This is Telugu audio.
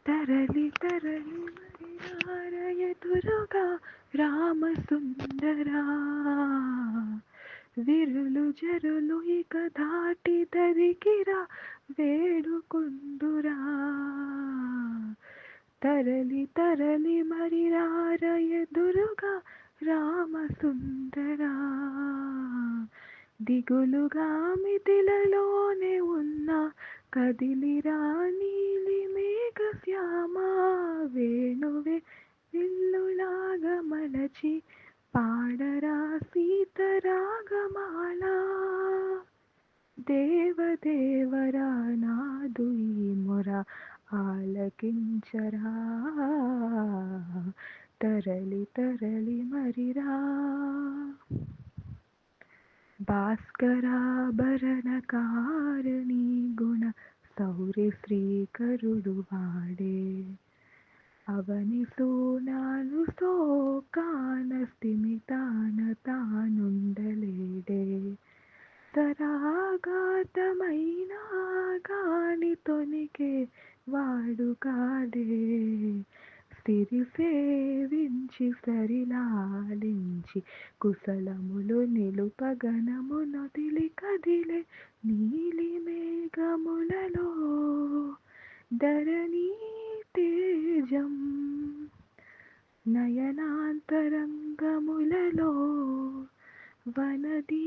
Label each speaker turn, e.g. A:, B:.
A: తరలి తరలి మరినారయతురుగా రామసుందరా, విరులు జరులు ఇక దాటి దరికిరా వేడుకుందురా. తరలి తరలి మరినారయతురుగా రామసుందరా, దిగులుగా మిథిలలోనే ఉన్న కదిలిరా నీలి మేఘ శ్యామ, వేణువే విల్లులాగా మలచి పాడరా సీతరాగమాల. దేవదేవరా నాదు ఈ మొర ఆలకించరా, తరలి తరలి మరిరా. భాస్కరాభరణకారిణి గుణ శౌర్య శ్రీకరుడు వాడే, అవని సూనాలు సోకాన స్థిమితాన తానుండలేడే. సరాగాతమైనా గాని తొనికే వాడు కాడే, సిరి సేవించి సరిలాలించి కుశలములు నిలుపగణము నొదిలి కదిలే నీలి మేఘములలో. ధరణీ తేజం నయనాంతరంగములలో వనదీనాదం